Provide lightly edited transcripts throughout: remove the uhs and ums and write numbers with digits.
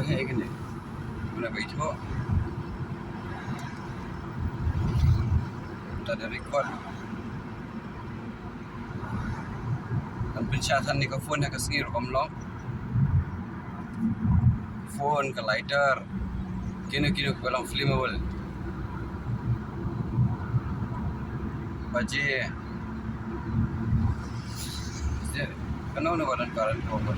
hai gini. Mana baik tu? Tak ada record. Dan pencahatan ni ke phone yang kesini rekam long. Phone ke lighter. Kini ke dalam flammable. Baje. Kenapa nak karan kau buat?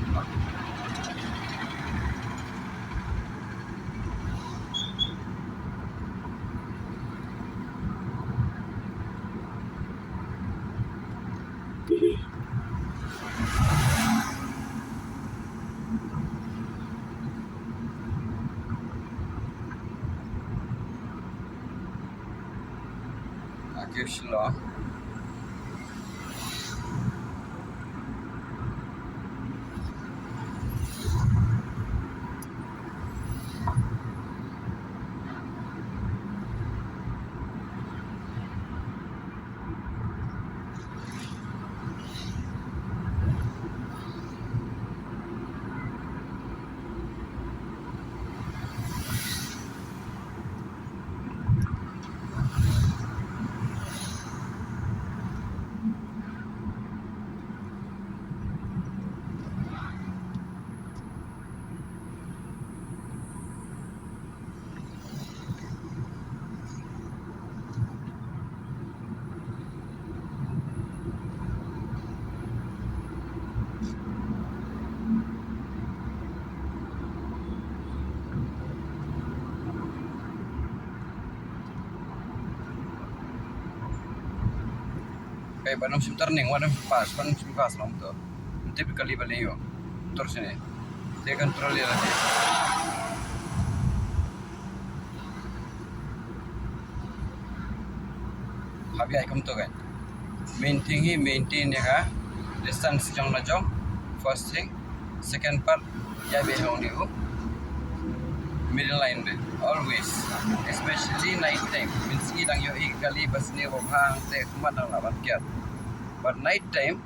Akishlah. Kaya banong sim turning, banong sim pas long tu. Typically balik yo. Terus ni. Dia control dia lagi. Habi ai kam tu kan. Maintain dia ka. Distance jong na jong. First thing, second part ya be hong ni ho. Middle line be always, especially night time. Means idang yo kali bas ni hang te kumat nang lawan kiat. But night time,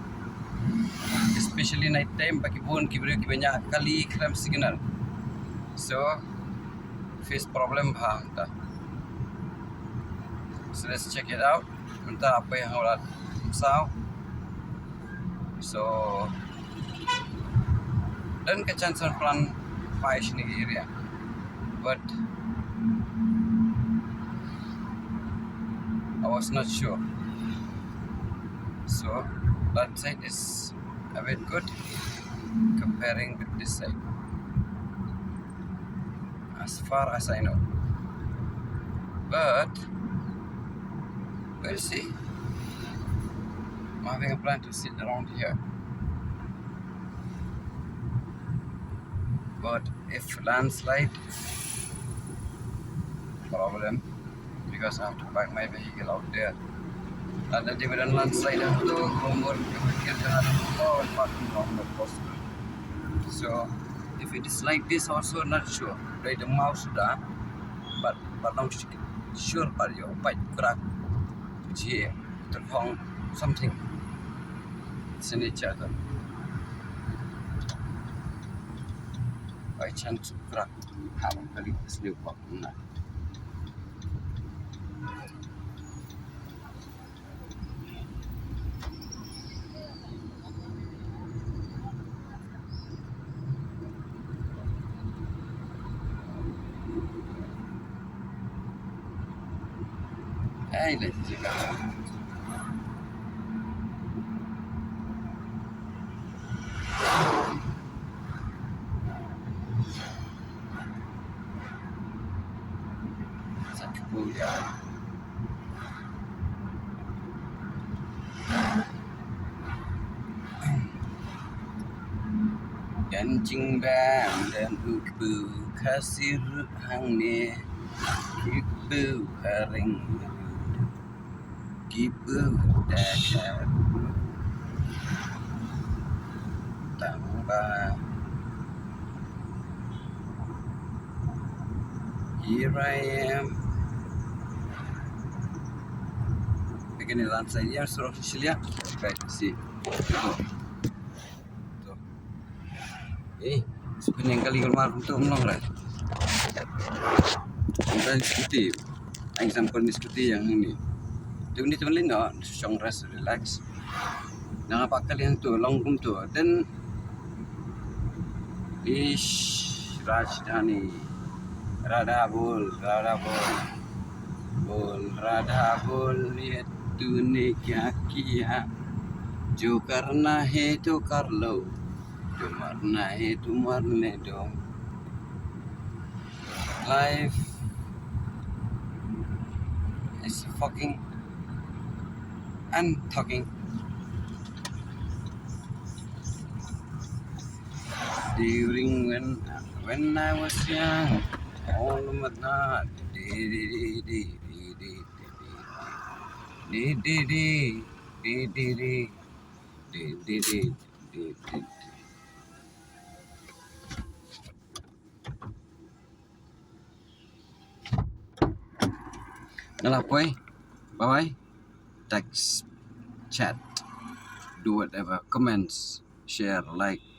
especially night time, bagi pun kibri banyak kali kram signal. So face problem hang ta. So let's check it out. Entah apa yang orang saw. So dan kecansan plan pais ni area. But I was not sure. So that side is a bit good comparing with this side, as far as I know. But we'll see. I'm having a plan to sit around here. But if landslide, problem, because I have to park my vehicle out there. Ada dividend landslide itu umur kemungkinan ada parking not possible. So if it is like this, also not sure. Dari the mouse sudah, but not sure pada yo, but gerak, je terhong something. Sini cakap. By chance gerak, habang kali sini pak na. Ini juga. Satu bulan. Kancing bam dan ukbu kasir hang ni kipu haring kipu dakar tambah. Here I am. Begini lantai yang suruh lihat. Baik, see. Tuh. Sepanjang kali keluar untuk menong lah. Kita diskusi. Example diskusi yang ini. Itu ni teman lain no, song rest relax. Nang apa kalian tu long kum tu dan ish Rajdhani Radha bol Radha bol ये तूने क्या किया जो करना है तो कर लो जो मरना है तो मरने दो life is fucking and talking during when I was young all of my night Nah, boy. Bye-bye. Text, chat, do whatever. Comments, share, like.